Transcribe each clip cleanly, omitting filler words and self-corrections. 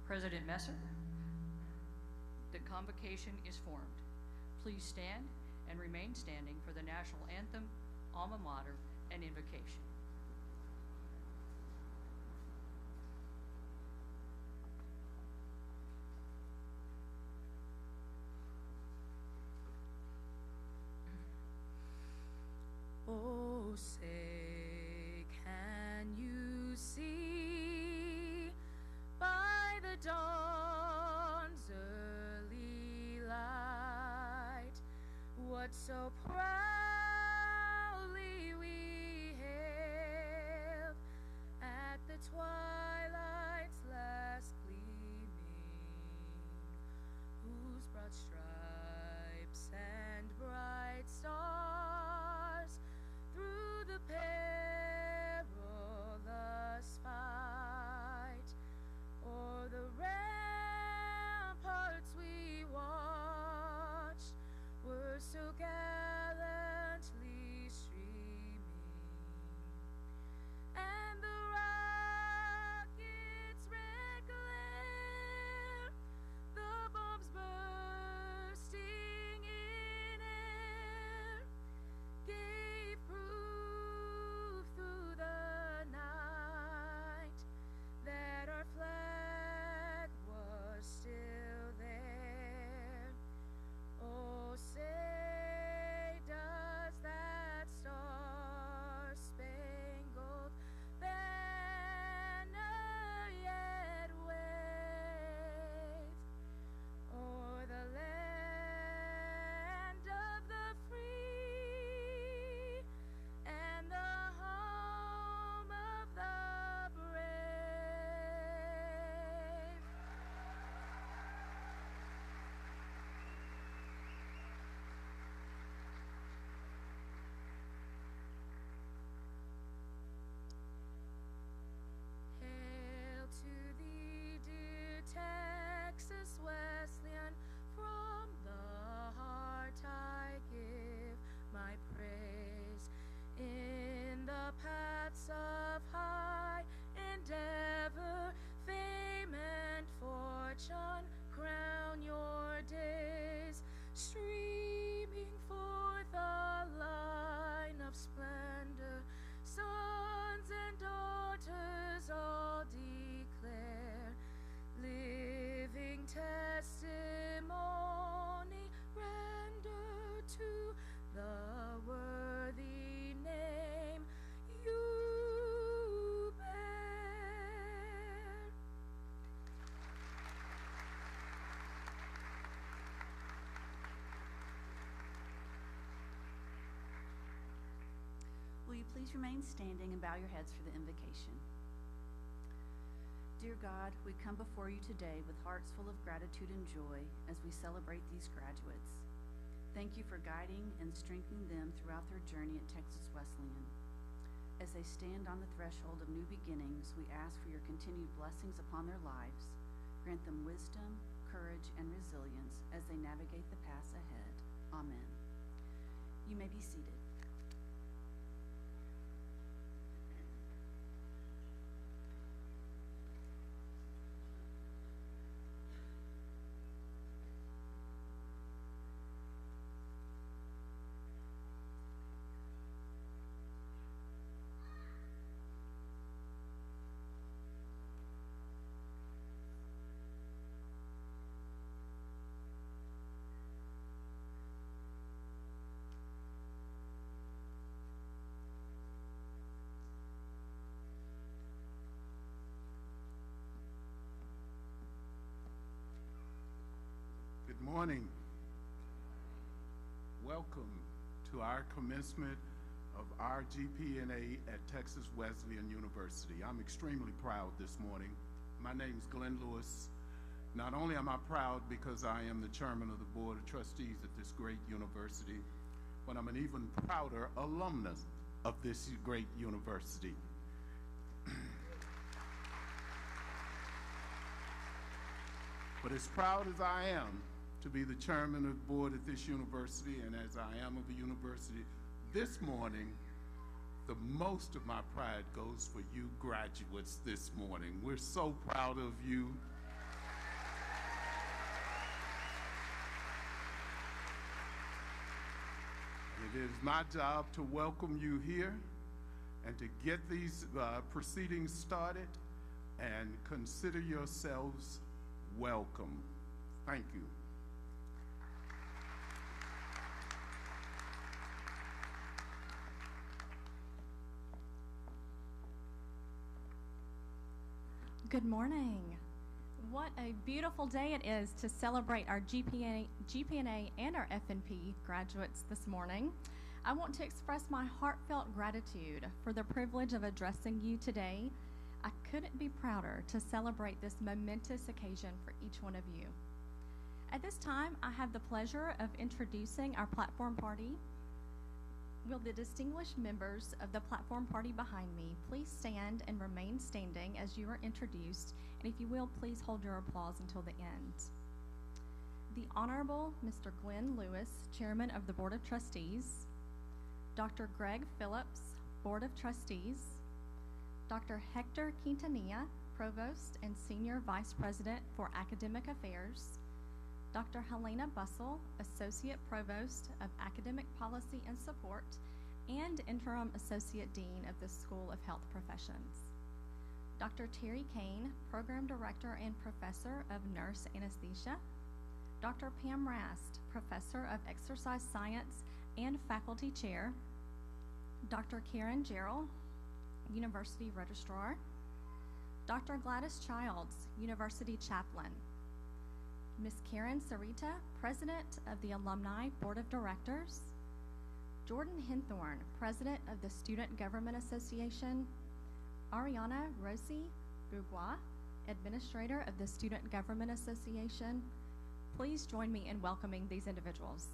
President Messer, the convocation is formed. Please stand and remain standing for the national anthem, alma mater, and invocation. Oh, say, can you see by the dawn's early light what so proudly we hailed at the twilight's last gleaming, whose broad stripes and bright stars through the perilous fight o'er the ramparts we watched were so gallantly streaming, and the rocket's red glare, the bombs bursting in air, gave proof through the night that our flag was still there. Oh, say, does that star-spangled banner yet wave o'er the land of the free and the home of the brave? Hail to thee, dear Texas Wesleyan, from the heart I give my praise. In the paths of high endeavor, fame and fortune crown your days, streaming forth a line of splendor, sons and daughters all declare, living testimony render to the worthy name you bear. Will you please remain standing and bow your heads for the invocation? Dear God, we come before you today with hearts full of gratitude and joy as we celebrate these graduates. Thank you for guiding and strengthening them throughout their journey at Texas Wesleyan. As they stand on the threshold of new beginnings, we ask for your continued blessings upon their lives. Grant them wisdom, courage, and resilience as they navigate the paths ahead. Amen. You may be seated. Good morning. Welcome to our commencement of our GPNA at Texas Wesleyan University. I'm extremely proud this morning. My name is Glenn Lewis. Not only am I proud because I am the chairman of the Board of Trustees at this great university, but I'm an even prouder alumnus of this great university. But as proud as I am to be the chairman of the board at this university, and as I am of the university, this morning, the most of my pride goes for you graduates this morning. We're so proud of you. It is my job to welcome you here and to get these proceedings started, and consider yourselves welcome. Thank you. Good morning. What a beautiful day it is to celebrate our GPNA and our FNP graduates this morning. I want to express my heartfelt gratitude for the privilege of addressing you today. I couldn't be prouder to celebrate this momentous occasion for each one of you. At this time, I have the pleasure of introducing our platform party. Will the distinguished members of the platform party behind me please stand and remain standing as you are introduced, and if you will, please hold your applause until the end. The Honorable Mr. Glenn Lewis, Chairman of the Board of Trustees, Dr. Greg Phillips, Board of Trustees, Dr. Hector Quintanilla, Provost and Senior Vice President for Academic Affairs, Dr. Helena Bussell, Associate Provost of Academic Policy and Support and Interim Associate Dean of the School of Health Professions, Dr. Terry Kane, Program Director and Professor of Nurse Anesthesia, Dr. Pam Rast, Professor of Exercise Science and Faculty Chair, Dr. Karen Gerald, University Registrar, Dr. Gladys Childs, University Chaplain, Ms. Karen Sarita, President of the Alumni Board of Directors, Jordan Hinthorn, President of the Student Government Association, Ariana Rossi Bourgois, Administrator of the Student Government Association. Please join me in welcoming these individuals.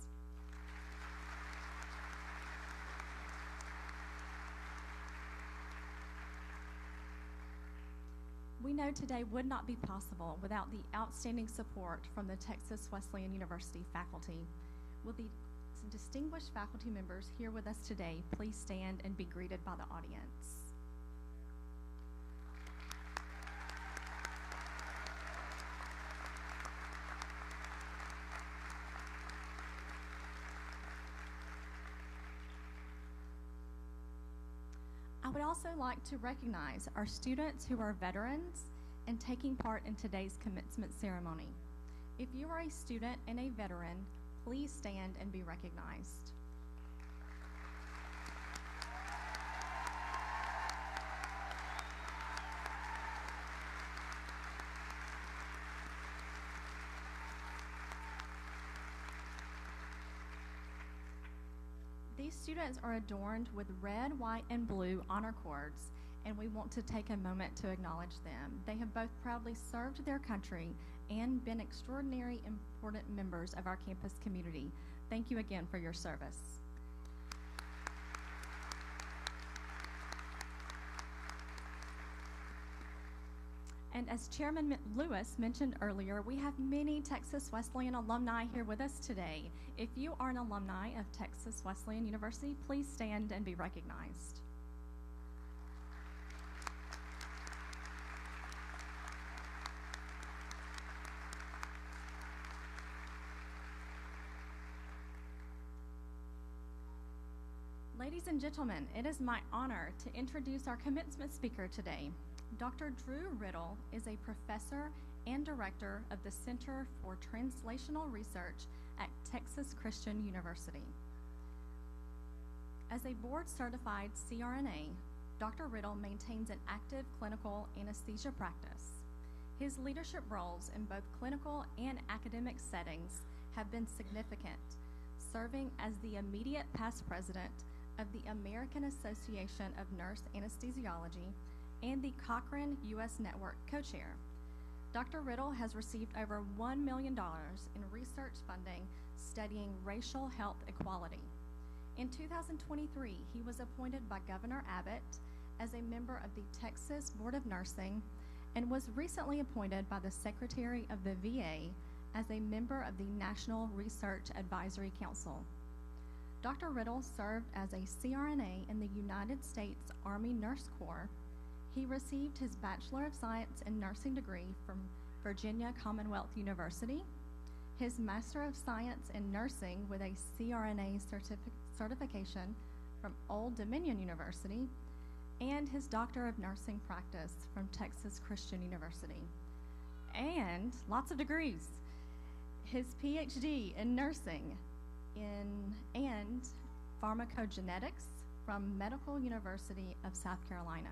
We know today would not be possible without the outstanding support from the Texas Wesleyan University faculty. Will the distinguished faculty members here with us today please stand and be greeted by the audience? I would also like to recognize our students who are veterans and taking part in today's commencement ceremony. If you are a student and a veteran, please stand and be recognized. These students are adorned with red, white, and blue honor cords, and we want to take a moment to acknowledge them. They have both proudly served their country and been extraordinary important members of our campus community. Thank you again for your service. And as Chairman Lewis mentioned earlier, we have many Texas Wesleyan alumni here with us today. If you are an alumni of Texas Wesleyan University, please stand and be recognized. Ladies and gentlemen, it is my honor to introduce our commencement speaker today. Dr. Drew Riddle is a professor and director of the Center for Translational Research at Texas Christian University. As a board-certified CRNA, Dr. Riddle maintains an active clinical anesthesia practice. His leadership roles in both clinical and academic settings have been significant, serving as the immediate past president of the American Association of Nurse Anesthesiology and the Cochrane U.S. Network co-chair. Dr. Riddle has received over $1 million in research funding studying racial health equality. In 2023, he was appointed by Governor Abbott as a member of the Texas Board of Nursing and was recently appointed by the Secretary of the VA as a member of the National Research Advisory Council. Dr. Riddle served as a CRNA in the United States Army Nurse Corps. He received his Bachelor of Science in Nursing degree from Virginia Commonwealth University, his Master of Science in Nursing with a CRNA certification from Old Dominion University, and his Doctor of Nursing Practice from Texas Christian University, and lots of degrees. His PhD in nursing and pharmacogenetics from Medical University of South Carolina.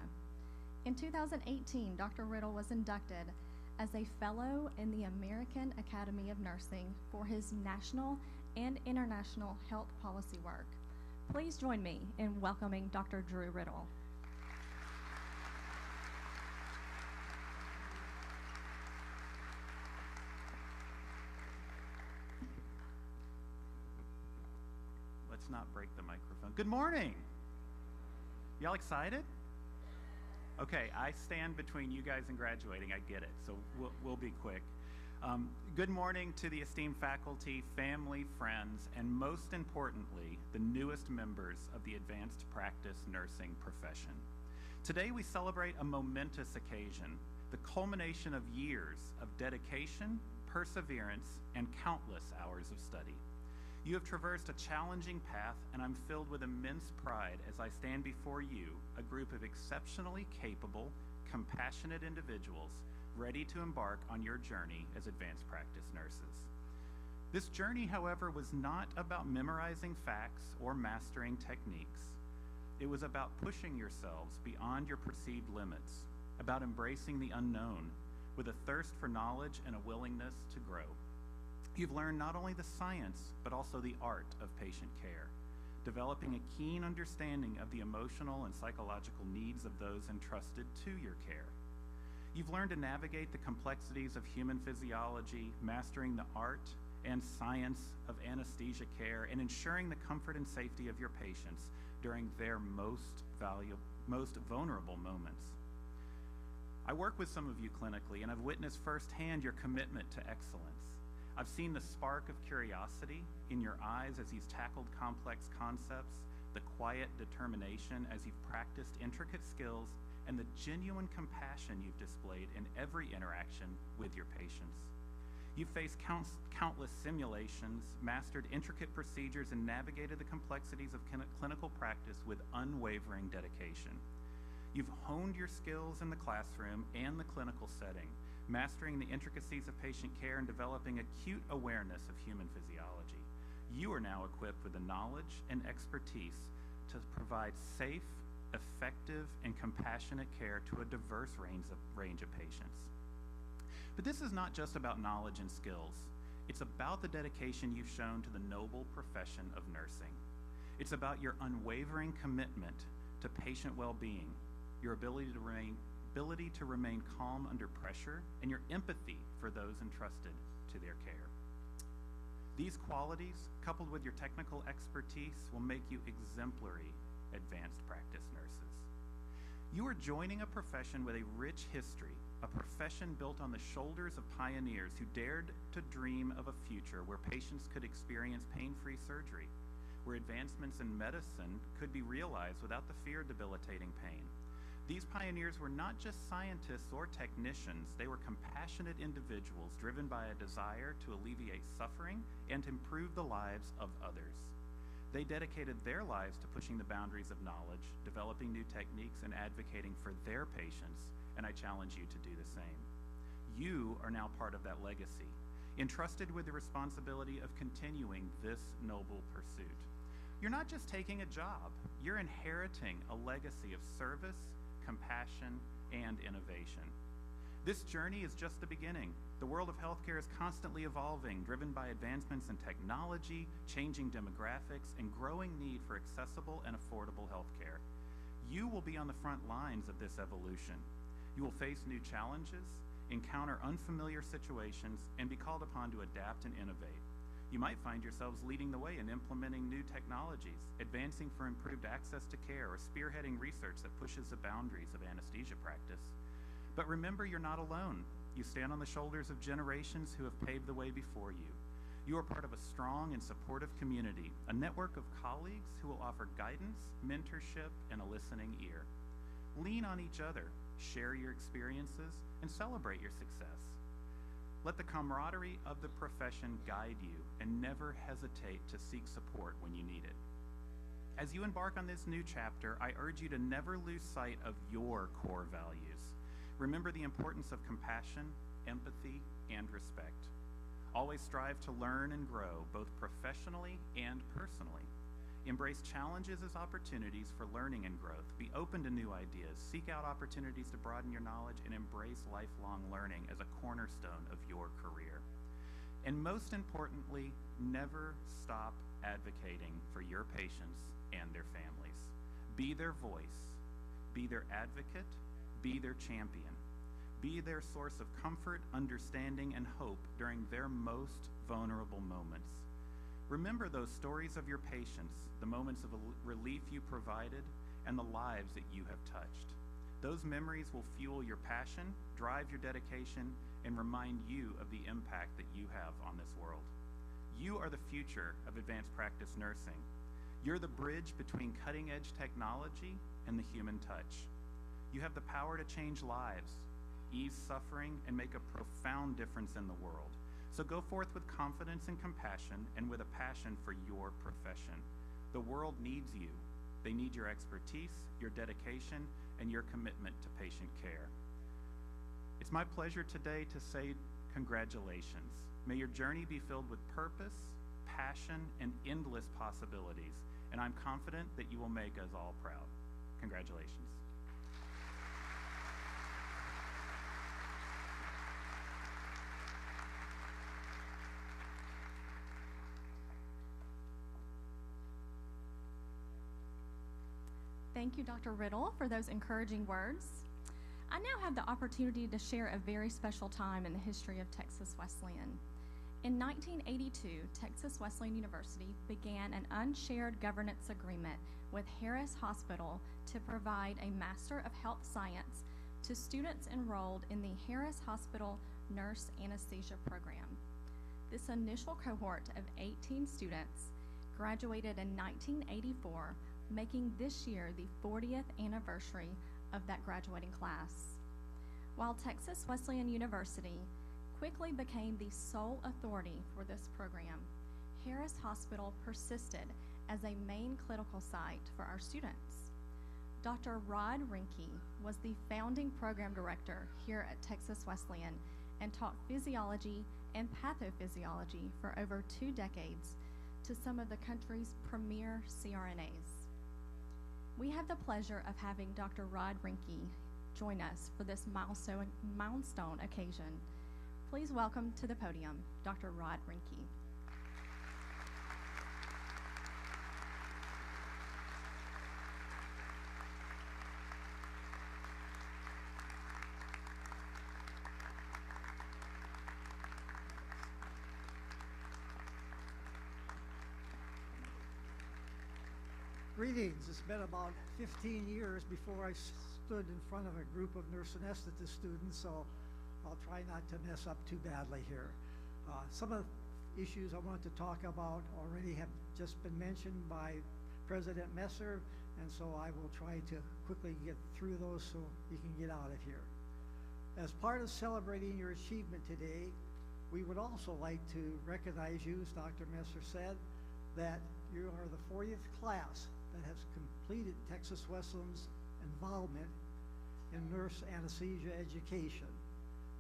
In 2018, Dr. Riddle was inducted as a fellow in the American Academy of Nursing for his national and international health policy work. Please join me in welcoming Dr. Drew Riddle. Let's not break the microphone. Good morning. Y'all excited? Okay, I stand between you guys and graduating. I get it, so we'll be quick. Good morning to the esteemed faculty, family, friends, and most importantly, the newest members of the advanced practice nursing profession. Today we celebrate a momentous occasion, the culmination of years of dedication, perseverance, and countless hours of study. You have traversed a challenging path, and I'm filled with immense pride as I stand before you, a group of exceptionally capable, compassionate individuals ready to embark on your journey as advanced practice nurses. This journey, however, was not about memorizing facts or mastering techniques. It was about pushing yourselves beyond your perceived limits, about embracing the unknown with a thirst for knowledge and a willingness to grow. You've learned not only the science, but also the art of patient care, developing a keen understanding of the emotional and psychological needs of those entrusted to your care. You've learned to navigate the complexities of human physiology, mastering the art and science of anesthesia care, and ensuring the comfort and safety of your patients during their most vulnerable moments. I work with some of you clinically, and I've witnessed firsthand your commitment to excellence. I've seen the spark of curiosity in your eyes as you've tackled complex concepts, the quiet determination as you've practiced intricate skills, and the genuine compassion you've displayed in every interaction with your patients. You've faced countless simulations, mastered intricate procedures, and navigated the complexities of clinical practice with unwavering dedication. You've honed your skills in the classroom and the clinical setting, mastering the intricacies of patient care and developing acute awareness of human physiology. You are now equipped with the knowledge and expertise to provide safe, effective, and compassionate care to a diverse range of patients. But this is not just about knowledge and skills. It's about the dedication you've shown to the noble profession of nursing. It's about your unwavering commitment to patient well-being, your ability to remain calm under pressure, and your empathy for those entrusted to their care. These qualities, coupled with your technical expertise, will make you exemplary advanced practice nurses. You are joining a profession with a rich history, a profession built on the shoulders of pioneers who dared to dream of a future where patients could experience pain-free surgery, where advancements in medicine could be realized without the fear of debilitating pain. These pioneers were not just scientists or technicians, they were compassionate individuals driven by a desire to alleviate suffering and improve the lives of others. They dedicated their lives to pushing the boundaries of knowledge, developing new techniques, and advocating for their patients, and I challenge you to do the same. You are now part of that legacy, entrusted with the responsibility of continuing this noble pursuit. You're not just taking a job, you're inheriting a legacy of service, compassion, and innovation. This journey is just the beginning. The world of healthcare is constantly evolving, driven by advancements in technology, changing demographics, and growing need for accessible and affordable healthcare. You will be on the front lines of this evolution. You will face new challenges, encounter unfamiliar situations, and be called upon to adapt and innovate. You might find yourselves leading the way in implementing new technologies, advancing for improved access to care, or spearheading research that pushes the boundaries of anesthesia practice. But remember, you're not alone. You stand on the shoulders of generations who have paved the way before you. You are part of a strong and supportive community, a network of colleagues who will offer guidance, mentorship, and a listening ear. Lean on each other, share your experiences, and celebrate your success. Let the camaraderie of the profession guide you, and never hesitate to seek support when you need it. as you embark on this new chapter, I urge you to never lose sight of your core values. Remember the importance of compassion, empathy, and respect. Always strive to learn and grow, both professionally and personally. Embrace challenges as opportunities for learning and growth. Be open to new ideas. Seek out opportunities to broaden your knowledge and embrace lifelong learning as a cornerstone of your career. And most importantly, never stop advocating for your patients and their families. Be their voice. Be their advocate. Be their champion. Be their source of comfort, understanding, and hope during their most vulnerable moments. Remember those stories of your patients, the moments of relief you provided, and the lives that you have touched. Those memories will fuel your passion, drive your dedication, and remind you of the impact that you have on this world. You are the future of advanced practice nursing. You're the bridge between cutting-edge technology and the human touch. You have the power to change lives, ease suffering, and make a profound difference in the world. So go forth with confidence and compassion and with a passion for your profession. The world needs you. They need your expertise, your dedication, and your commitment to patient care. It's my pleasure today to say congratulations. May your journey be filled with purpose, passion, and endless possibilities, and I'm confident that you will make us all proud. Congratulations. Thank you, Dr. Riddle, for those encouraging words. I now have the opportunity to share a very special time in the history of Texas Wesleyan. In 1982, Texas Wesleyan University began an unshared governance agreement with Harris Hospital to provide a Master of Health Science to students enrolled in the Harris Hospital Nurse Anesthesia Program. This initial cohort of 18 students graduated in 1984, making this year the 40th anniversary of that graduating class. While Texas Wesleyan University quickly became the sole authority for this program, Harris Hospital persisted as a main clinical site for our students. Dr. Rod Rinke was the founding program director here at Texas Wesleyan and taught physiology and pathophysiology for over 2 decades to some of the country's premier CRNAs. We have the pleasure of having Dr. Rod Rinke join us for this milestone occasion. Please welcome to the podium, Dr. Rod Rinke. Greetings. It's been about 15 years before I stood in front of a group of nurse anesthetist students, so I'll try not to mess up too badly here. Some of the issues I want to talk about already have just been mentioned by President Messer, and so I will try to quickly get through those so you can get out of here. As part of celebrating your achievement today, we would also like to recognize you, as Dr. Messer said, that you are the 40th class that has completed Texas Wesleyan's involvement in nurse anesthesia education.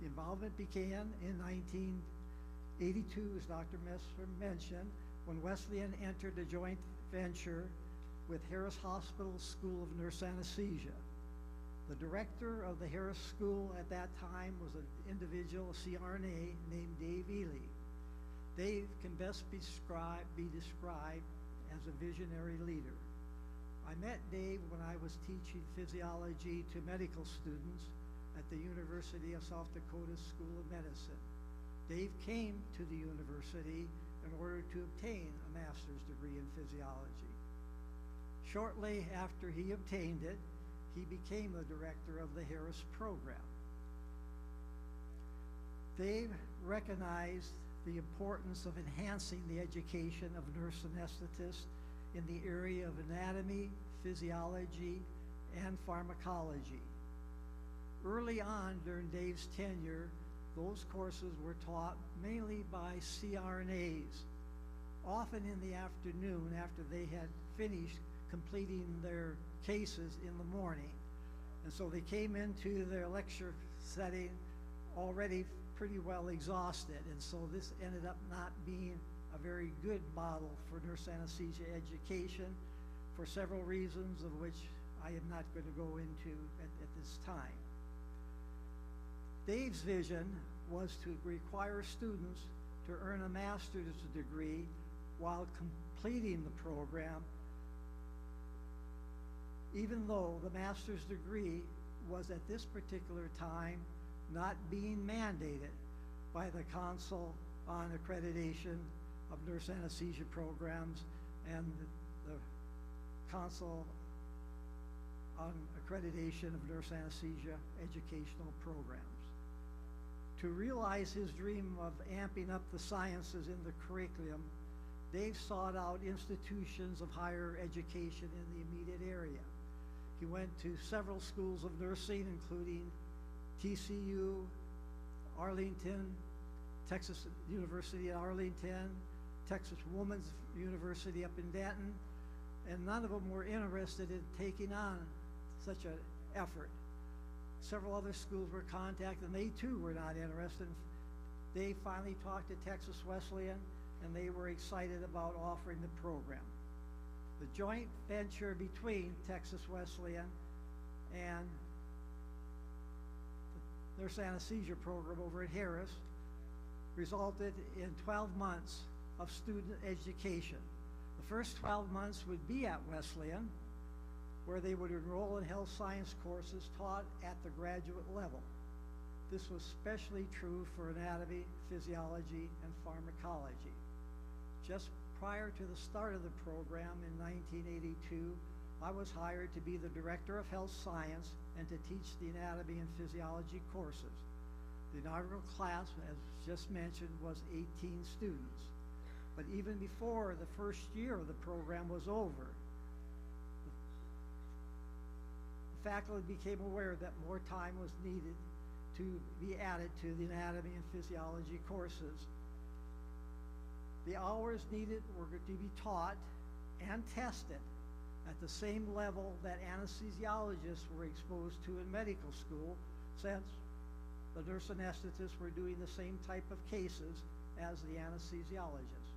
The involvement began in 1982, as Dr. Messer mentioned, when Wesleyan entered a joint venture with Harris Hospital School of Nurse Anesthesia. The director of the Harris School at that time was an individual, a CRNA, named Dave Ely. Dave can best be described as a visionary leader. I met Dave when I was teaching physiology to medical students at the University of South Dakota School of Medicine. Dave came to the university in order to obtain a master's degree in physiology. Shortly after he obtained it, he became the director of the Harris program. Dave recognized the importance of enhancing the education of nurse anesthetists in the area of anatomy, physiology, and pharmacology. Early on during Dave's tenure, those courses were taught mainly by CRNAs, often in the afternoon after they had finished completing their cases in the morning. And so they came into their lecture setting already pretty well exhausted. And so this ended up not being a very good model for nurse anesthesia education for several reasons, of which I am not going to go into at this time. Dave's vision was to require students to earn a master's degree while completing the program, even though the master's degree was at this particular time not being mandated by the Council on Accreditation of Nurse Anesthesia Programs and the Council on Accreditation of Nurse Anesthesia Educational Programs. To realize his dream of amping up the sciences in the curriculum, Dave sought out institutions of higher education in the immediate area. He went to several schools of nursing, including TCU, Arlington, Texas University at Arlington, Texas Women's University up in Denton, and none of them were interested in taking on such an effort. Several other schools were contacted, and they too were not interested. They finally talked to Texas Wesleyan, and they were excited about offering the program. The joint venture between Texas Wesleyan and the nurse anesthesia program over at Harris resulted in 12 months of student education. The first 12 months would be at Wesleyan, where they would enroll in health science courses taught at the graduate level. This was especially true for anatomy, physiology, and pharmacology. Just prior to the start of the program in 1982, I was hired to be the director of health science and to teach the anatomy and physiology courses. The inaugural class, as just mentioned, was 18 students. But even before the first year of the program was over, the faculty became aware that more time was needed to be added to the anatomy and physiology courses. The hours needed were to be taught and tested at the same level that anesthesiologists were exposed to in medical school, since the nurse anesthetists were doing the same type of cases as the anesthesiologists.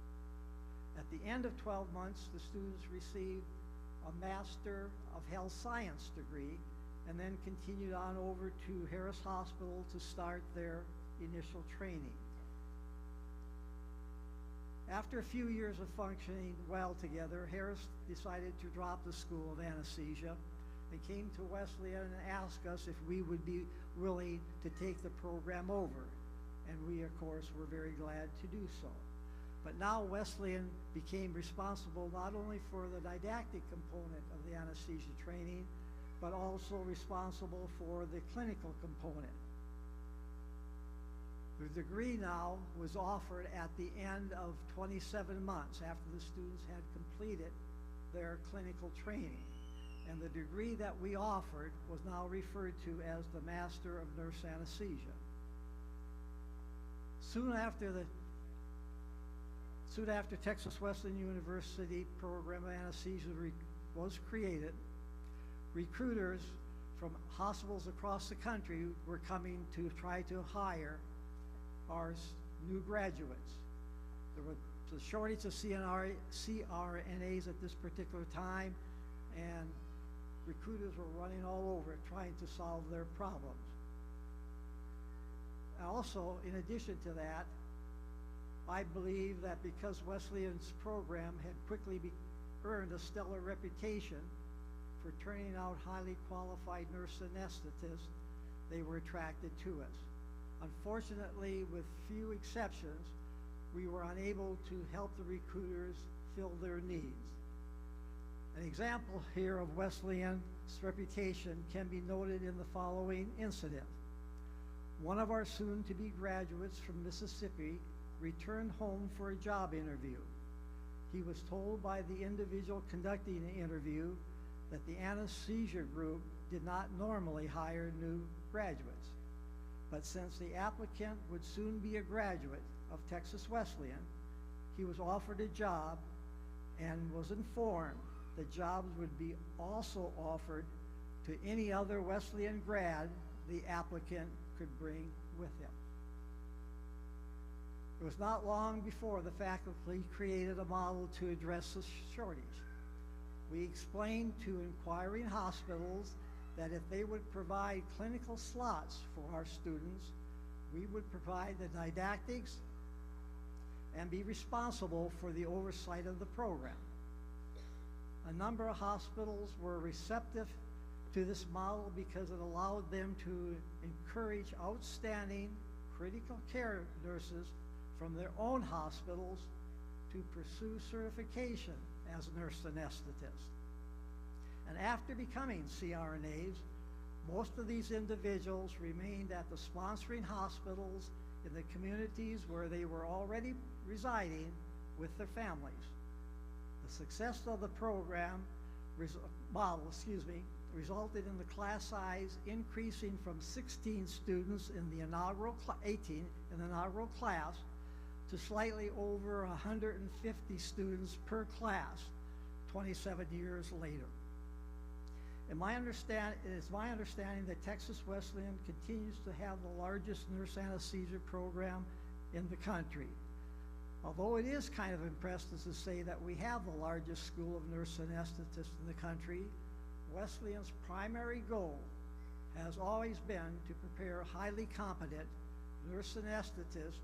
At the end of 12 months, the students received a Master of Health Science degree and then continued on over to Harris Hospital to start their initial training. After a few years of functioning well together, Harris decided to drop the School of Anesthesia and came to Wesleyan and asked us if we would be willing to take the program over. And we, of course, were very glad to do so. But now Wesleyan became responsible not only for the didactic component of the anesthesia training, but also responsible for the clinical component. The degree now was offered at the end of 27 months after the students had completed their clinical training. And the degree that we offered was now referred to as the Master of Nurse Anesthesia. Soon after Texas Wesleyan University program of anesthesia was created, recruiters from hospitals across the country were coming to try to hire our new graduates. There was a shortage of CRNAs at this particular time, and recruiters were running all over trying to solve their problems. Also, in addition to that, I believe that because Wesleyan's program had quickly earned a stellar reputation for turning out highly qualified nurse anesthetists, they were attracted to us. Unfortunately, with few exceptions, we were unable to help the recruiters fill their needs. An example here of Wesleyan's reputation can be noted in the following incident. One of our soon-to-be graduates from Mississippi returned home for a job interview. He was told by the individual conducting the interview that the anesthesia group did not normally hire new graduates. But since the applicant would soon be a graduate of Texas Wesleyan, he was offered a job and was informed that jobs would be also offered to any other Wesleyan grad the applicant could bring with him. It was not long before the faculty created a model to address the shortage. We explained to inquiring hospitals that if they would provide clinical slots for our students, we would provide the didactics and be responsible for the oversight of the program. A number of hospitals were receptive to this model because it allowed them to encourage outstanding critical care nurses from their own hospitals to pursue certification as nurse anesthetists. And after becoming CRNAs, most of these individuals remained at the sponsoring hospitals in the communities where they were already residing with their families. The success of the program model resulted in the class size increasing from 16 students in the inaugural 18 in the inaugural class to slightly over 150 students per class 27 years later. It is my understanding that Texas Wesleyan continues to have the largest nurse anesthesia program in the country. Although it is kind of impressive to say that we have the largest school of nurse anesthetists in the country, Wesleyan's primary goal has always been to prepare highly competent nurse anesthetists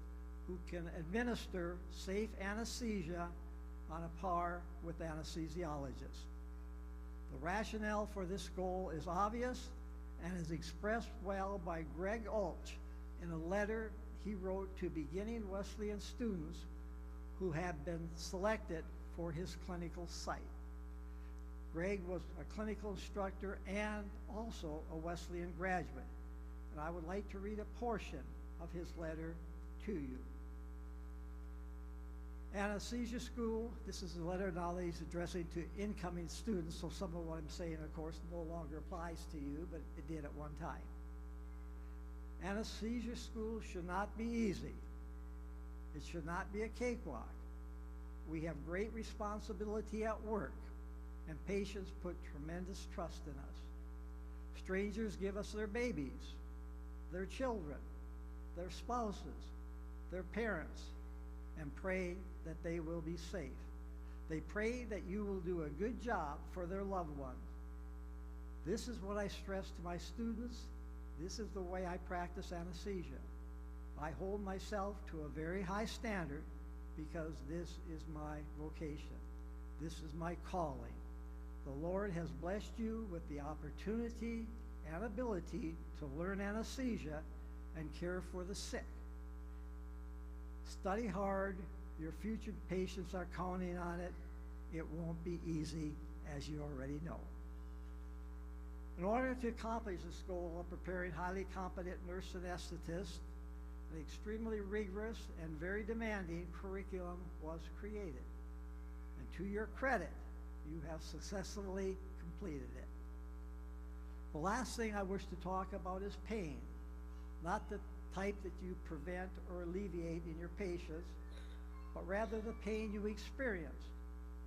who can administer safe anesthesia on a par with anesthesiologists. The rationale for this goal is obvious and is expressed well by Greg Ulch in a letter he wrote to beginning Wesleyan students who have been selected for his clinical site. Greg was a clinical instructor and also a Wesleyan graduate, and I would like to read a portion of his letter to you. Anesthesia school, this is a letter now that he's addressing to incoming students, so some of what I'm saying, of course, no longer applies to you, but it did at one time. Anesthesia school should not be easy. It should not be a cakewalk. We have great responsibility at work, and patients put tremendous trust in us. Strangers give us their babies, their children, their spouses, their parents, and pray that they will be safe. They pray that you will do a good job for their loved ones. This is what I stress to my students. This is the way I practice anesthesia. I hold myself to a very high standard because this is my vocation. This is my calling. The Lord has blessed you with the opportunity and ability to learn anesthesia and care for the sick. Study hard. Your future patients are counting on it. It won't be easy, as you already know. In order to accomplish this goal of preparing highly competent nurse anesthetists, an extremely rigorous and very demanding curriculum was created. And to your credit, you have successfully completed it. The last thing I wish to talk about is pain, not the type that you prevent or alleviate in your patients, but rather the pain you experienced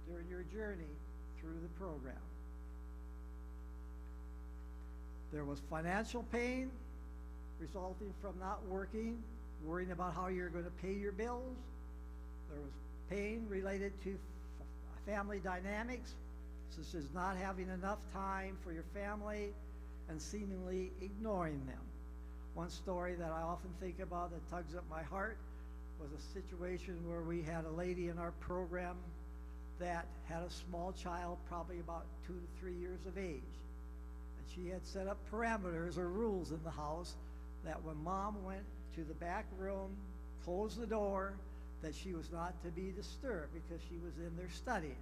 during your journey through the program. There was financial pain resulting from not working, worrying about how you're going to pay your bills. There was pain related to family dynamics, such as not having enough time for your family and seemingly ignoring them. One story that I often think about that tugs at my heart was a situation where we had a lady in our program that had a small child, probably about 2 to 3 years of age. And she had set up parameters or rules in the house that when mom went to the back room, closed the door, that she was not to be disturbed because she was in there studying.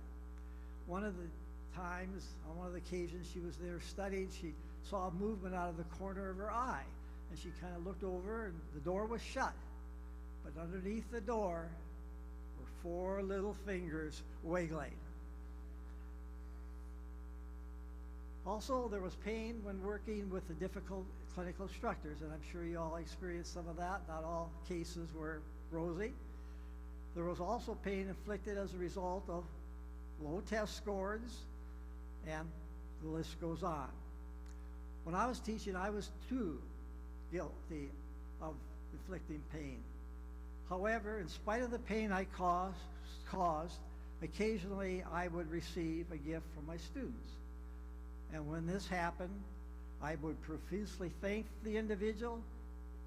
One of the times, on one of the occasions she was there studying, she saw a movement out of the corner of her eye. And she kind of looked over and the door was shut. But underneath the door were 4 little fingers wiggling. Also, there was pain when working with the difficult clinical instructors, and I'm sure you all experienced some of that. Not all cases were rosy. There was also pain inflicted as a result of low test scores, and the list goes on. When I was teaching, I was too guilty of inflicting pain. However, in spite of the pain I caused, occasionally I would receive a gift from my students. And when this happened, I would profusely thank the individual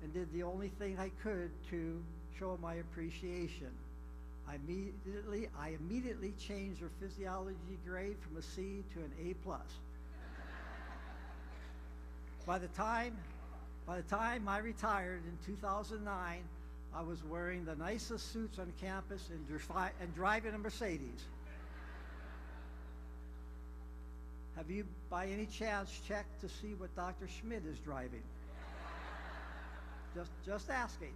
and did the only thing I could to show my appreciation. I immediately changed their physiology grade from a C to an A+. By the time I retired in 2009, I was wearing the nicest suits on campus and driving a Mercedes. Have you, by any chance, checked to see what Dr. Schmidt is driving? Just asking.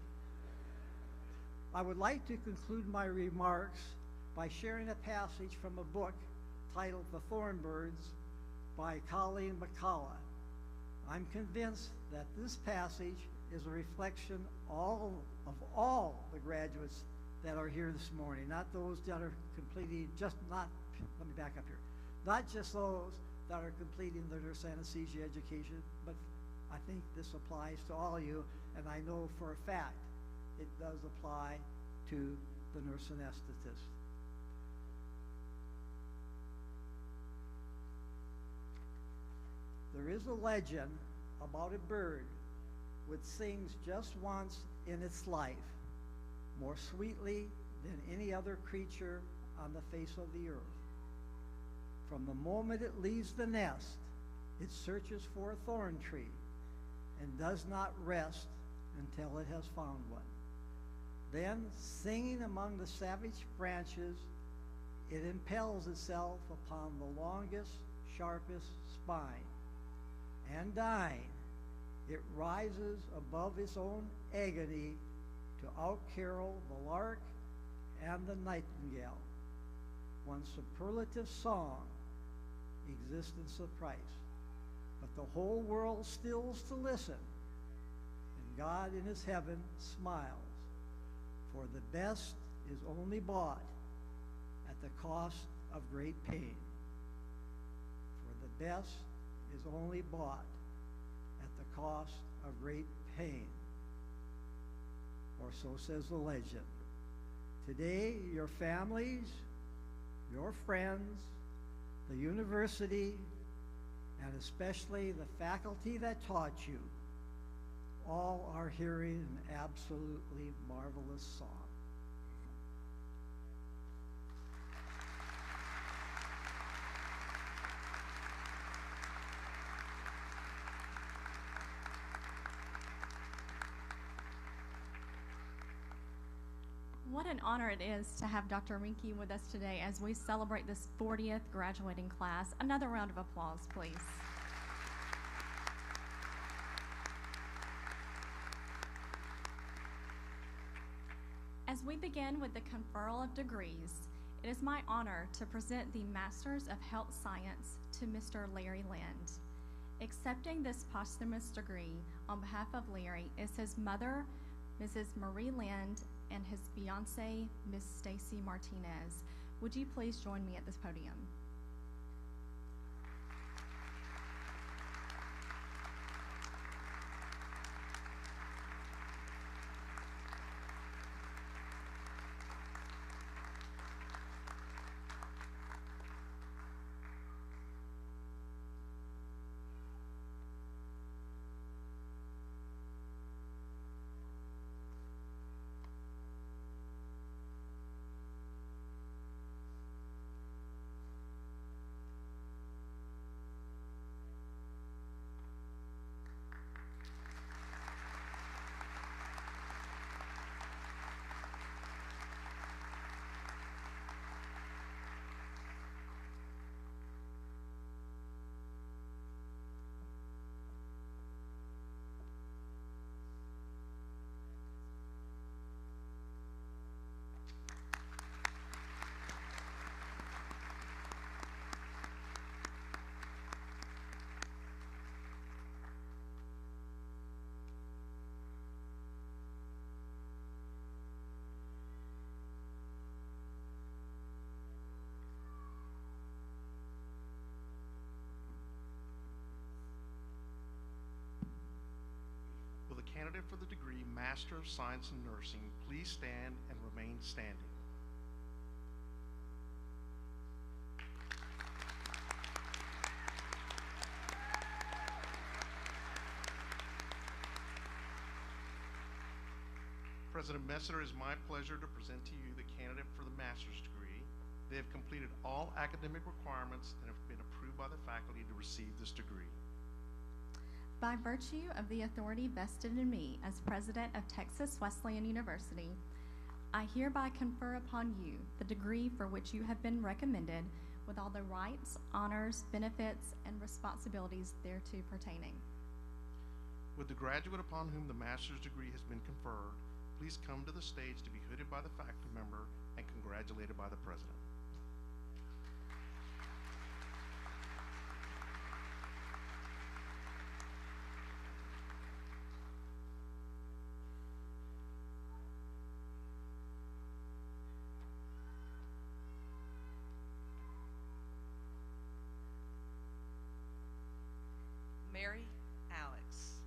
I would like to conclude my remarks by sharing a passage from a book titled The Thornbirds by Colleen McCullough. I'm convinced that this passage is a reflection of all the graduates that are here this morning, not those that are completing, let me back up here, not just those that are completing their nurse anesthesia education, but I think this applies to all of you, and I know for a fact it does apply to the nurse anesthetist. There is a legend about a bird which sings just once in its life, more sweetly than any other creature on the face of the earth. From the moment it leaves the nest, it searches for a thorn tree and does not rest until it has found one. Then, singing among the savage branches, it impels itself upon the longest, sharpest spine. And dying, it rises above its own agony to outcarol the lark and the nightingale. One superlative song, existence of price. But the whole world stills to listen, and God in his heaven smiles. For the best is only bought at the cost of great pain. For the best is only bought at the cost of great pain. Or so says the legend. Today, your families, your friends, the university, and especially the faculty that taught you, all are hearing an absolutely marvelous song. What an honor it is to have Dr. Rinke with us today as we celebrate this 40th graduating class. Another round of applause, please. As we begin with the conferral of degrees, it is my honor to present the Masters of Health Science to Mr. Larry Land. Accepting this posthumous degree on behalf of Larry is his mother, Mrs. Marie Land, and his fiancée, Miss Stacy Martinez. Would you please join me at this podium? candidate for the degree Master of Science in Nursing please stand and remain standing? President Messer, it is my pleasure to present to you the candidate for the master's degree. They have completed all academic requirements and have been approved by the faculty to receive this degree. By virtue of the authority vested in me as president of Texas Wesleyan University, I hereby confer upon you the degree for which you have been recommended with all the rights, honors, benefits, and responsibilities thereto pertaining. Would the graduate upon whom the master's degree has been conferred please come to the stage to be hooded by the faculty member and congratulated by the president. Mary Alex.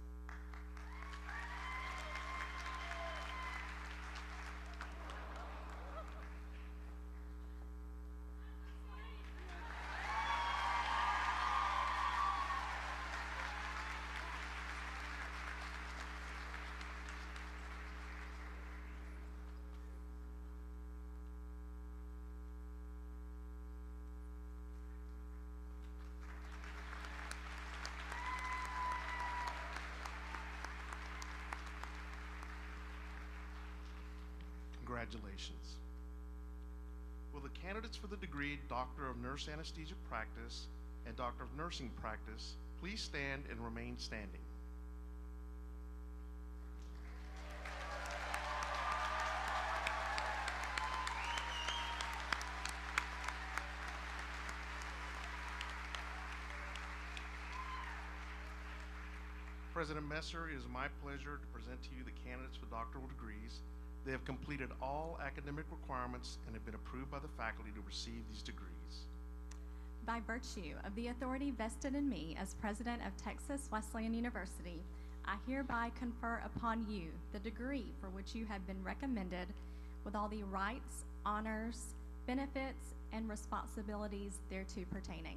Congratulations. Will the candidates for the degree Doctor of Nurse Anesthesia Practice and Doctor of Nursing Practice please stand and remain standing? President Messer, it is my pleasure to present to you the candidates for doctoral degrees. They have completed all academic requirements and have been approved by the faculty to receive these degrees. By virtue of the authority vested in me as president of Texas Wesleyan University, I hereby confer upon you the degree for which you have been recommended with all the rights, honors, benefits, and responsibilities thereto pertaining.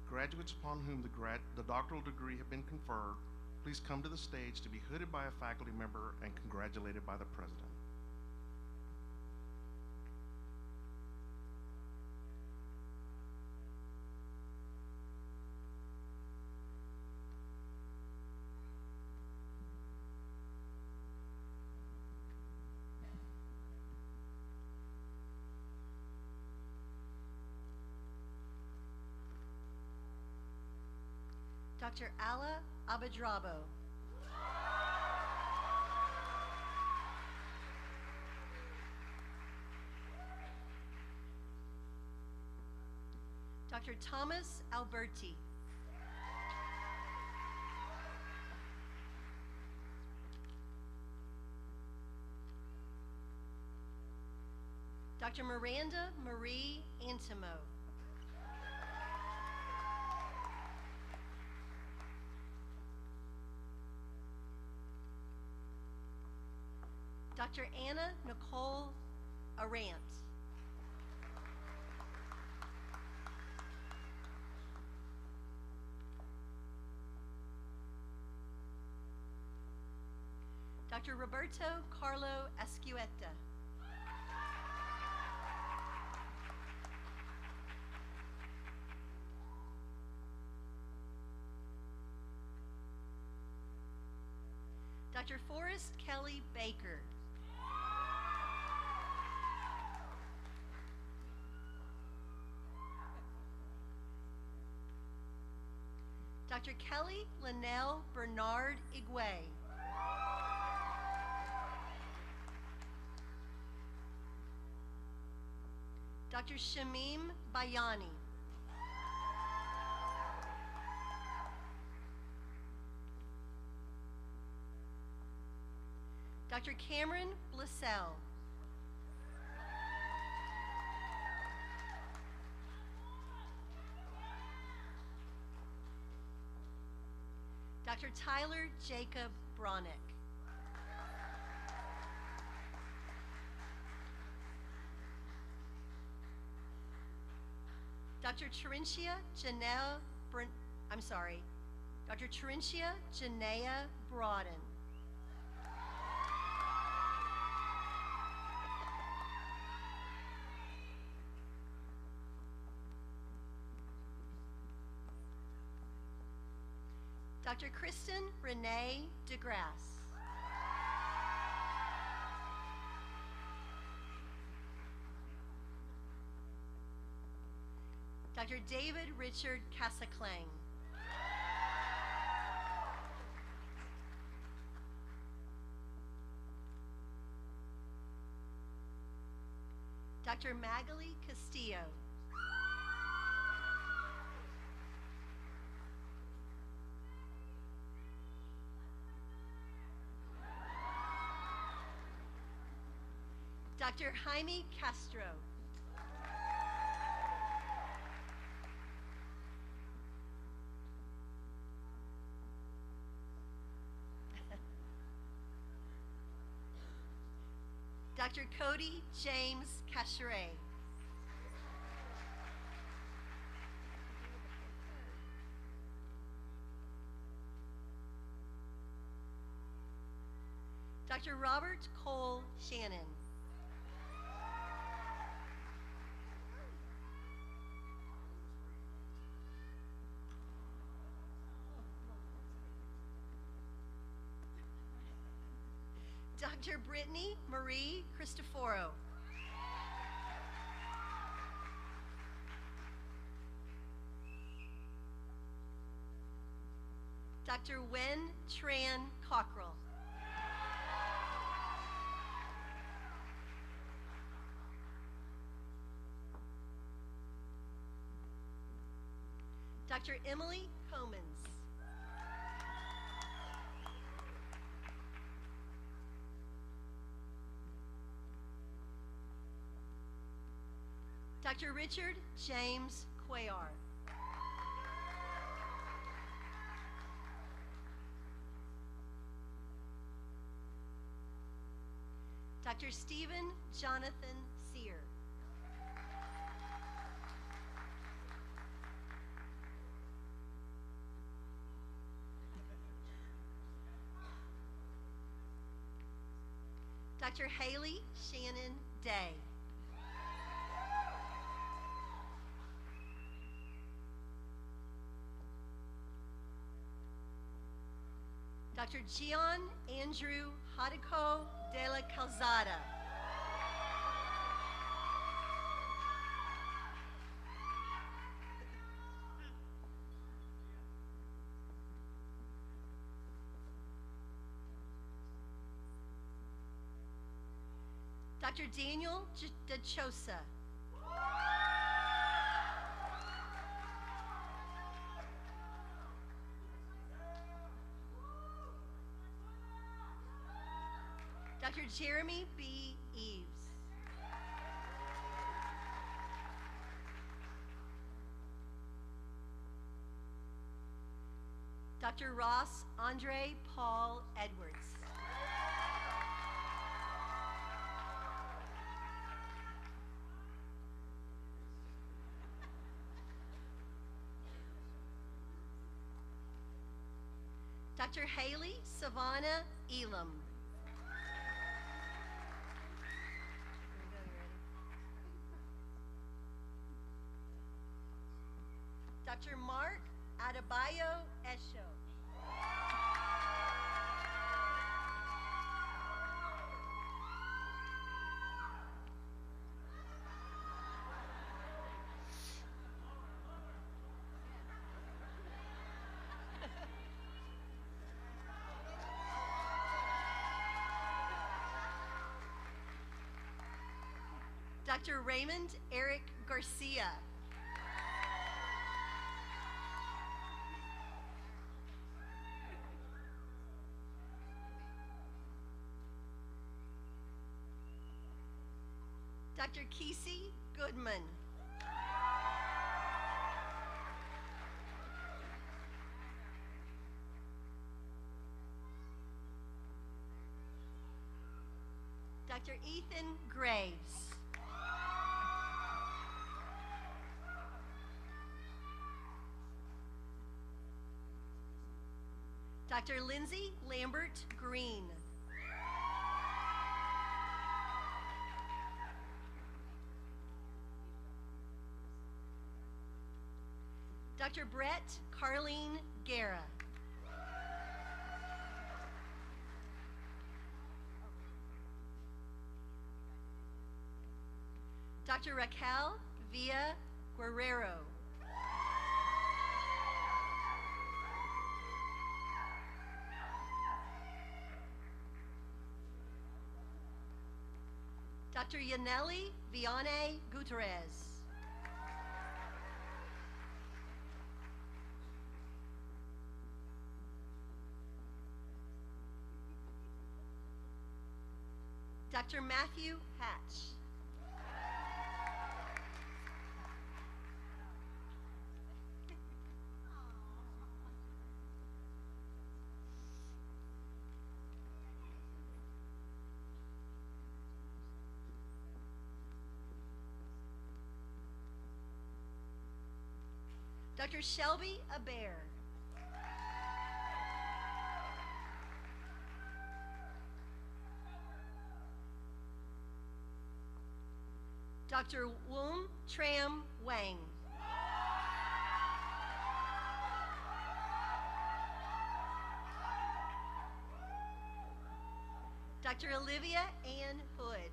Graduates upon whom the doctoral degree have been conferred, please come to the stage to be hooded by a faculty member and congratulated by the president. Dr. Ala Abedrabo. Dr. Thomas Alberti. Dr. Miranda Marie Antimo. Dr. Anna Nicole Arant. Dr. Roberto Carlo Escueta. Dr. Forrest Kelly Baker. Dr. Kelly Linnell Bernard Igwe. Dr. Shamim Bayani. Dr. Cameron Blissell. Dr. Tyler Jacob Bronick. Dr. Terentia Janelle, Dr. Terentia Janea Broaden. Dr. Kristen Renee DeGrasse. Dr. David Richard Casaclang. Dr. Magali Castillo. Dr. Jaime Castro. Dr. Cody James Cacheray. Dr. Robert Cole Shannon. Dr. Brittany Marie Cristoforo. Dr. Wen Tran Cockrell. Dr. Emily Comans. Dr. Richard James Cuellar. Dr. Stephen Jonathan Sear. Dr. Haley Shannon Day. Dr. Gian Andrew Hadico de la Calzada. Dr. Daniel DeChosa. Dr. Jeremy B. Eves. Dr. Ross Andre Paul Edwards. Dr. Haley Savannah Elam. Dr. Mark Adebayo Esho. Dr. Raymond Eric Garcia. Dr. Kesey Goodman. Dr. Ethan Graves. Dr. Lindsay Lambert Green. Dr. Brett Carleen Guerra. Dr. Raquel Villa Guerrero. Dr. Yaneli Viane Gutierrez. Dr. Matthew Hatch. Dr. Shelby Aber. Dr. Woon Tram Wang. Dr. Olivia Ann Hood.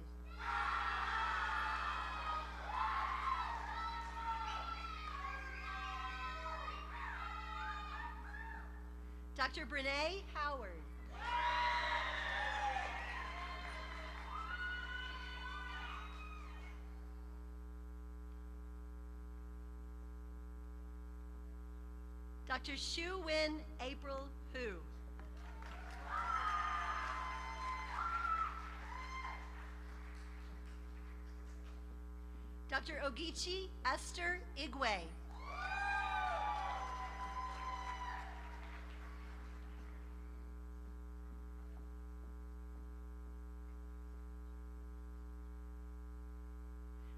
Dr. Brene Howard. Dr. Shu Win April Hu. Dr. Ogichi Esther Igwe.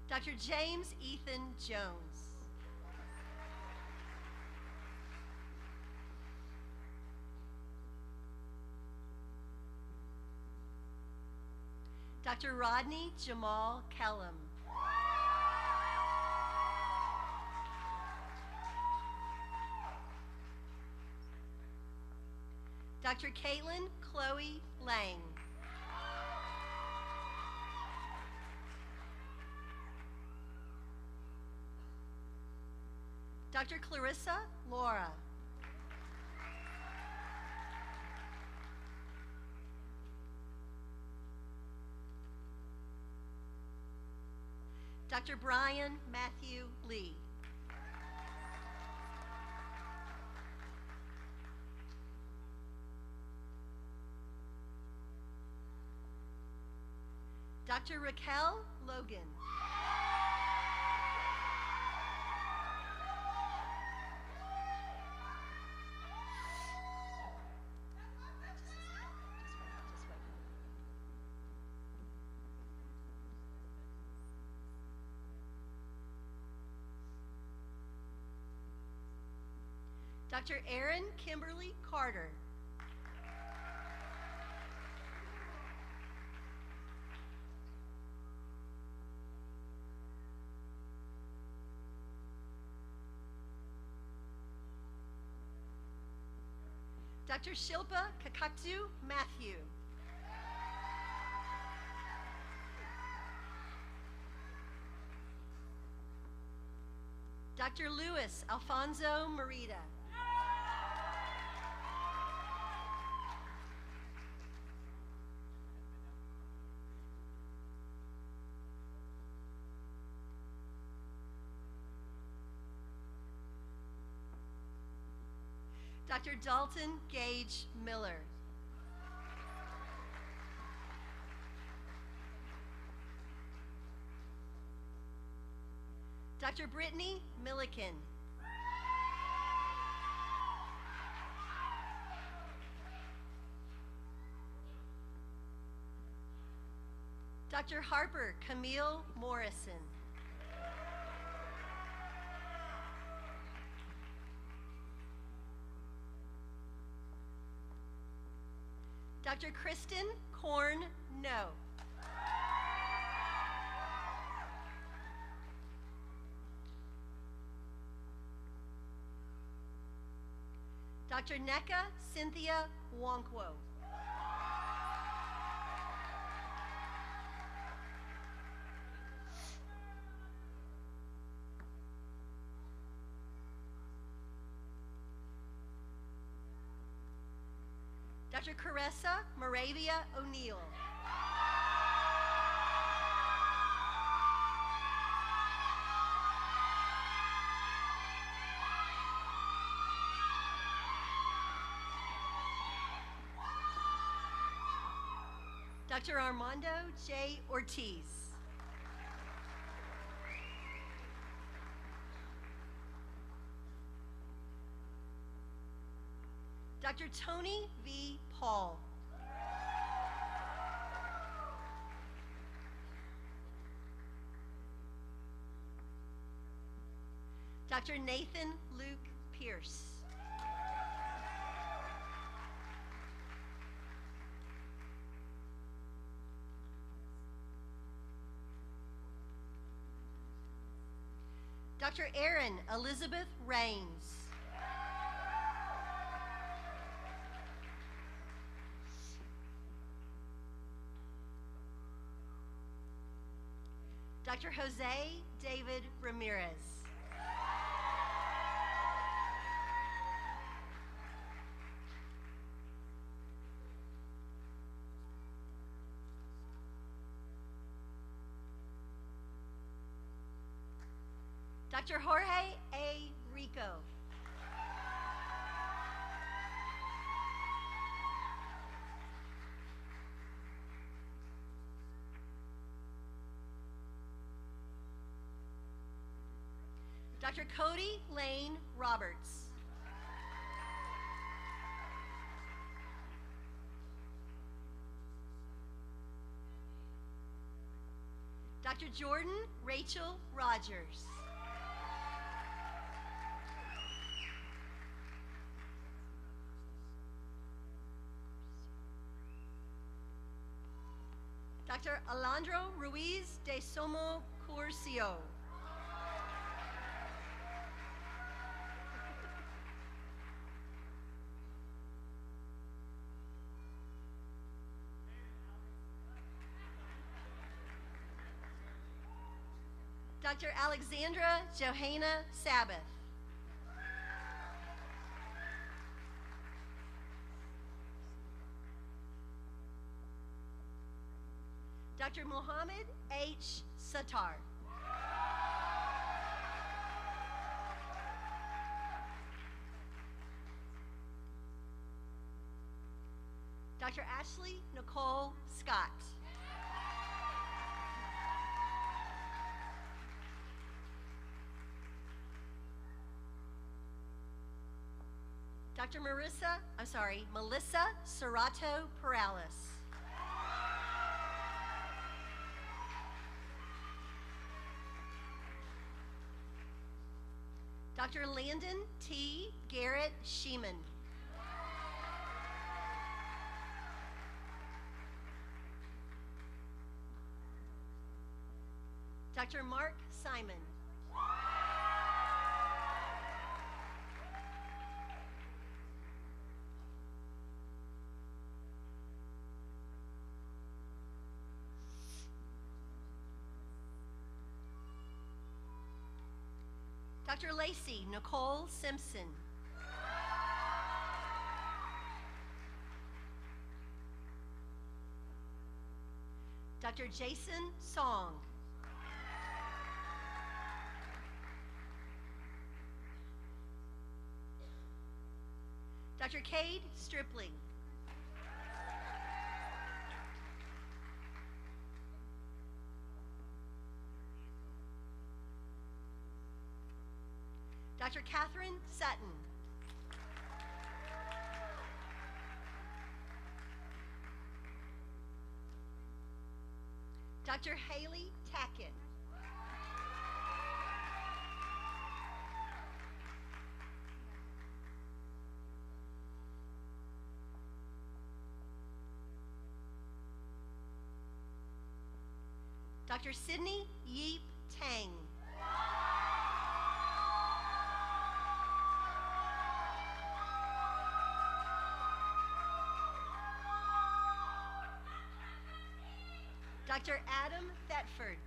Dr. James Ethan Jones. Dr. Rodney Jamal Kellum. Dr. Caitlin Chloe Lang. Dr. Clarissa Laura. Dr. Brian Matthew Lee. Dr. Raquel Logan. Dr. Erin Kimberly Carter. Dr. Shilpa Kakatu Matthew. Dr. Luis Alfonso Merida. Dr. Dalton Gage Miller. Dr. Brittany Milliken. Dr. Harper Camille Morrison. Dr. Kristen Korn, no. Dr. Neka Cynthia Wonkwo. Dr. Caressa Moravia O'Neill. Dr. Armando J. Ortiz. Dr. Tony V. Paul. Dr. Nathan Luke Pierce. Dr. Erin Elizabeth Rains. Dr. Jose David Ramirez. Dr. Jorge A. Rico. Dr. Cody Lane Roberts. Dr. Jordan Rachel Rogers. Dr. Alejandro Ruiz de Somo Curcio. Dr. Alexandra Johanna Sabbath. Dr. Mohammed H. Sattar. Dr. Ashley Nicole Scott. Dr. Melissa Serrato Perales. Dr. Landon T. Garrett Sheeman. Dr. Mark Simon. Dr. Lacey Nicole Simpson. Dr. Jason Song. Dr. Cade Stripling. Dr. Catherine Sutton. Dr. Haley Tackett. Dr. Sydney Yeep Tang. Dr. Adam Thetford.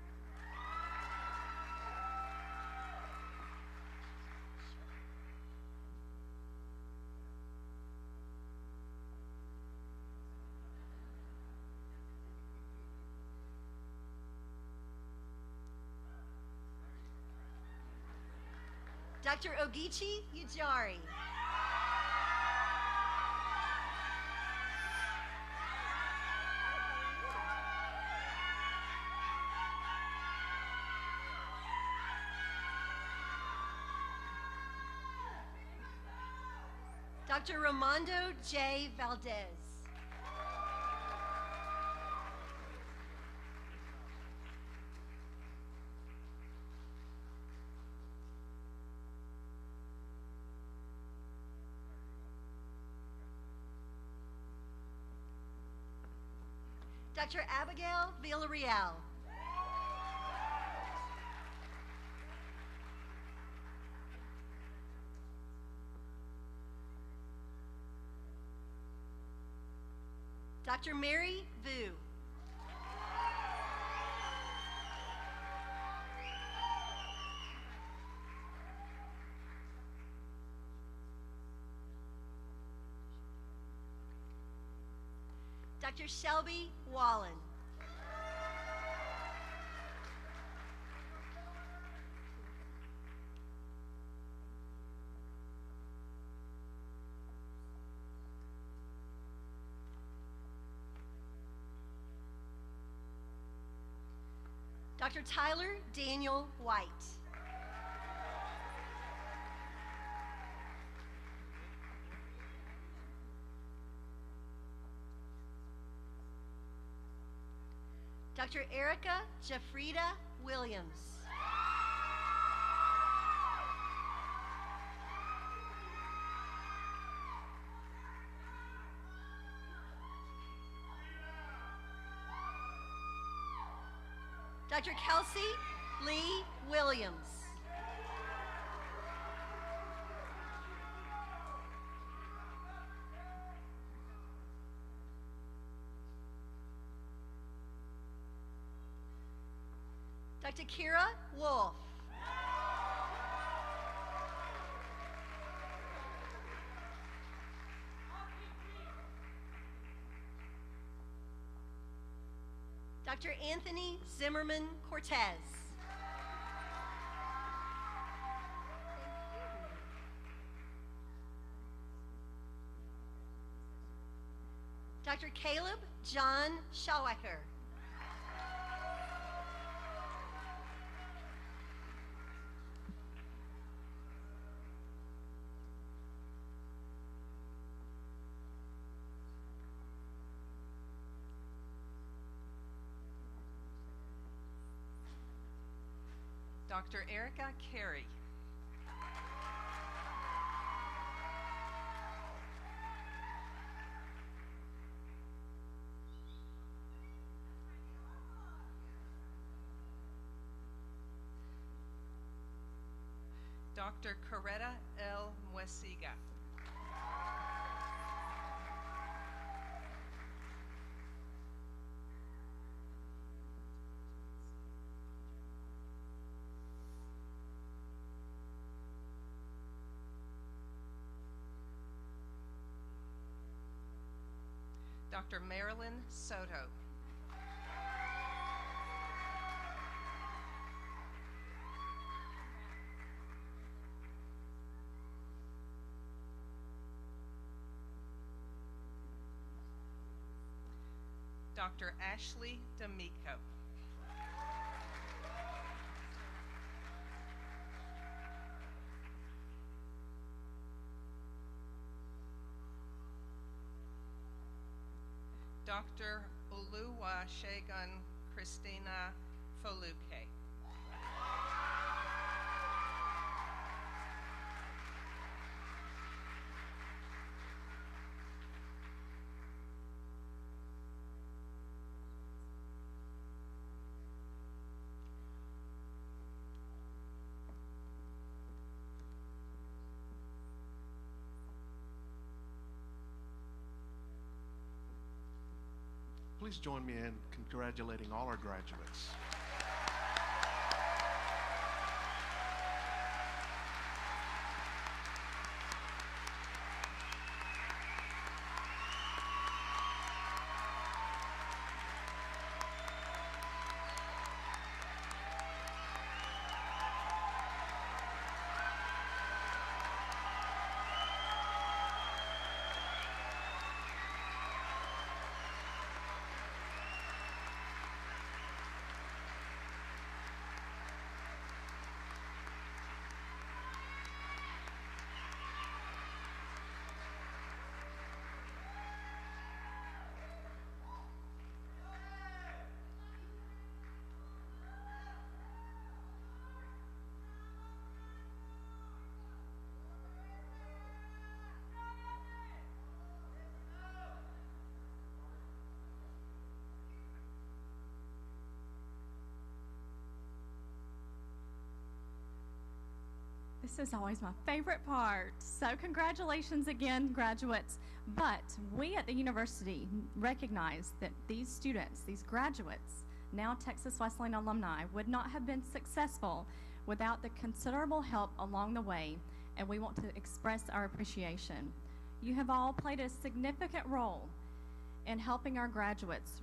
Dr. Ogechi Yajari. Dr. Ramondo J. Valdez. Dr. Abigail Villarreal. Dr. Mary Vu. Dr. Shelby Wallen. Dr. Tyler Daniel White. Dr. Erica Jafrida Williams. Dr. Kelsey Lee Williams. Dr. Kira Wolf. Dr. Anthony Zimmerman Cortez. Dr. Caleb John Schawacher. Dr. Erica Carey. Dr. Coretta L. Mwesiga. Dr. Marilyn Soto. Dr. Ashley D'Amico. Dr. Oluwasegun Christina Foluke. please join me in congratulating all our graduates. This is always my favorite part. So congratulations again, graduates. But we at the university recognize that these students, these graduates, now Texas Wesleyan alumni, would not have been successful without the considerable help along the way, and we want to express our appreciation. You have all played a significant role in helping our graduates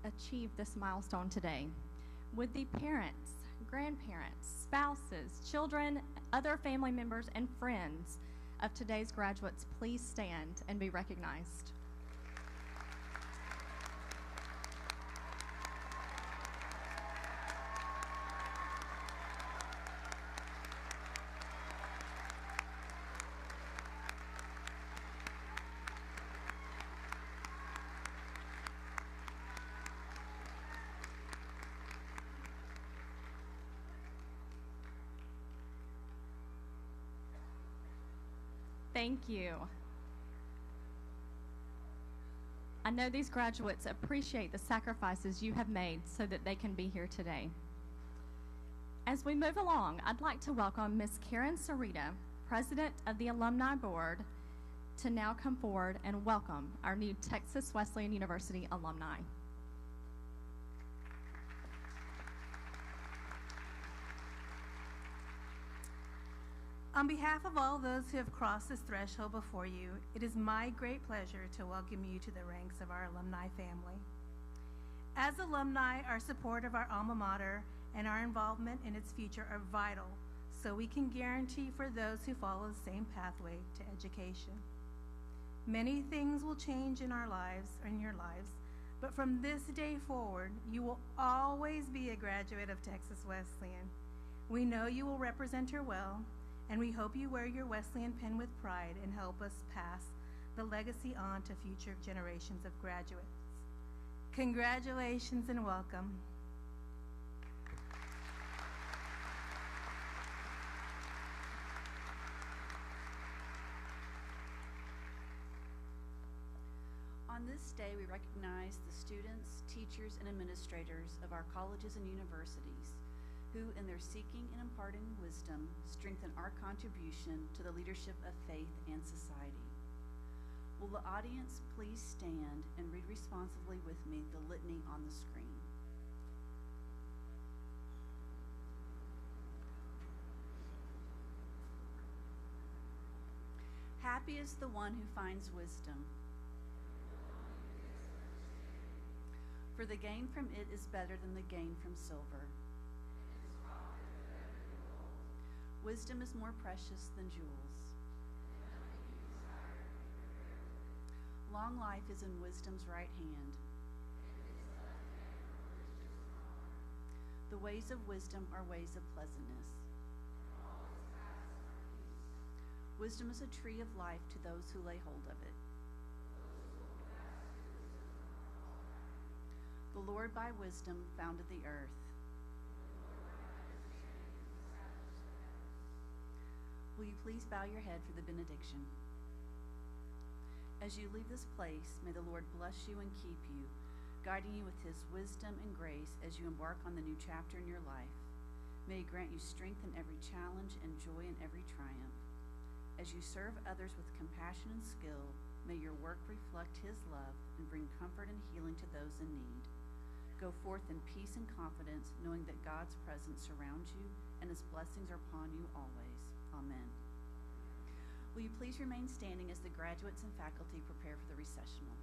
achieve this milestone today. Would the parents, grandparents, spouses, children, other family members, and friends of today's graduates please stand and be recognized? Thank you. I know these graduates appreciate the sacrifices you have made so that they can be here today. As we move along, I'd like to welcome Ms. Karen Sarita, President of the Alumni Board, to now come forward and welcome our new Texas Wesleyan University alumni. On behalf of all those who have crossed this threshold before you, it is my great pleasure to welcome you to the ranks of our alumni family. As alumni, our support of our alma mater and our involvement in its future are vital, so we can guarantee for those who follow the same pathway to education. Many things will change in our lives, or in your lives, but from this day forward, you will always be a graduate of Texas Wesleyan. We know you will represent her well, and we hope you wear your Wesleyan pin with pride and help us pass the legacy on to future generations of graduates. Congratulations and welcome. On this day, we recognize the students, teachers, and administrators of our colleges and universities who, in their seeking and imparting wisdom, strengthen our contribution to the leadership of faith and society. Will the audience please stand and read responsively with me the litany on the screen? Happy is the one who finds wisdom, for the gain from it is better than the gain from silver. Wisdom is more precious than jewels. Long life is in wisdom's right hand. The ways of wisdom are ways of pleasantness. Wisdom is a tree of life to those who lay hold of it. The Lord by wisdom founded the earth. Will you please bow your head for the benediction? As you leave this place, may the Lord bless you and keep you, guiding you with his wisdom and grace as you embark on the new chapter in your life. May he grant you strength in every challenge and joy in every triumph. As you serve others with compassion and skill, May your work reflect His love and bring comfort and healing to those in need. Go forth in peace and confidence, knowing that God's presence surrounds you and His blessings are upon you always. Amen. Will you please remain standing as the graduates and faculty prepare for the recessional?